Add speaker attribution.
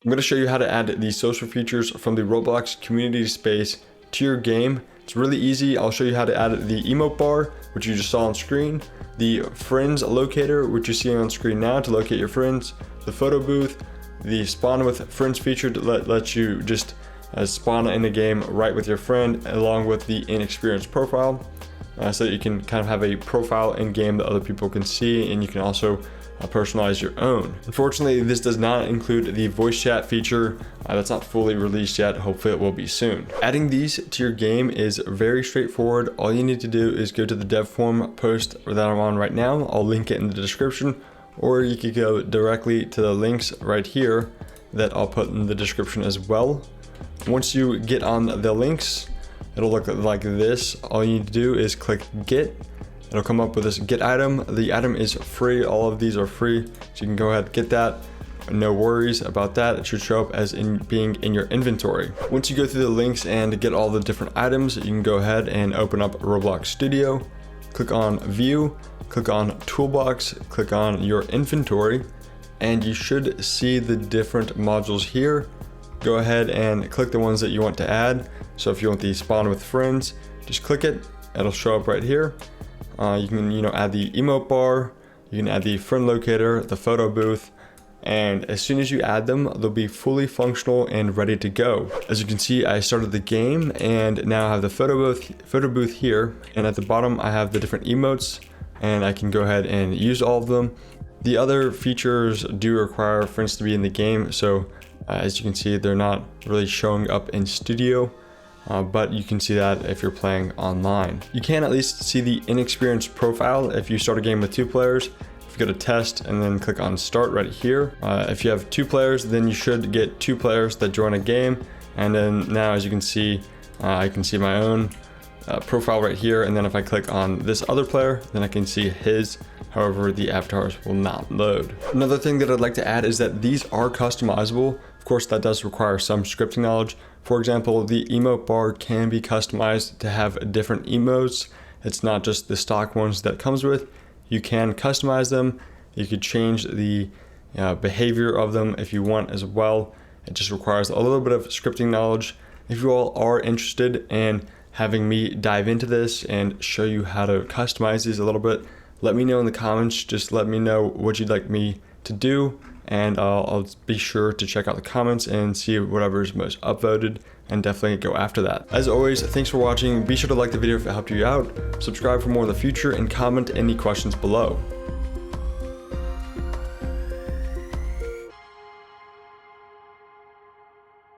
Speaker 1: I'm going to show you how to add the social features from the Roblox Community Space to your game. It's really easy. I'll show you how to add the Emote Bar, which you just saw on screen, the Friends Locator, which you're seeing on screen now to locate your friends, the photo booth, the Spawn with Friends feature to let you just spawn in the game right with your friend, along with the in-experience profile, so that you can kind of have a profile in game that other people can see, and you can also personalize your own. Unfortunately, this does not include the voice chat feature. That's not fully released yet. Hopefully it will be soon. Adding these to your game is very straightforward. All you need to do is go to the DevForum post that I'm on right now. I'll link it in the description, or you could go directly to the links right here that I'll put in the description as well. Once you get on the links, it'll look like this. All you need to do is click get. It'll come up with this get item. The item is free. All of these are free, so you can go ahead and get that. No worries about that. It should show up as being in your inventory. Once you go through the links and get all the different items, you can go ahead and open up Roblox Studio, click on view, click on toolbox, click on your inventory, and you should see the different modules here. Go ahead and click the ones that you want to add. So if you want the Spawn with Friends, just click it. It'll show up right here. You can add the Emote Bar, you can add the Friend Locator, the photo booth, and as soon as you add them, they'll be fully functional and ready to go. As you can see, I started the game and now I have the photo booth here, and at the bottom I have the different emotes, and I can go ahead and use all of them. The other features do require friends to be in the game, so as you can see, they're not really showing up in Studio. But you can see that if you're playing online. You can at least see the in-experience profile if you start a game with 2 players. If you go to test and then click on start right here. If you have 2 players, then you should get 2 players that join a game. And then now, as you can see, I can see my own profile right here. And then if I click on this other player, then I can see his. However, the avatars will not load. Another thing that I'd like to add is that these are customizable. Of course, that does require some scripting knowledge. For example, the emote bar can be customized to have different emotes. It's not just the stock ones that it comes with. You can customize them. You could change the behavior of them if you want as well. It just requires a little bit of scripting knowledge. If you all are interested in having me dive into this and show you how to customize these a little bit, let me know in the comments. Just let me know what you'd like me to do, and I'll be sure to check out the comments and see whatever is most upvoted and definitely go after that. As always, thanks for watching. Be sure to like the video if it helped you out, subscribe for more in the future, and comment any questions below.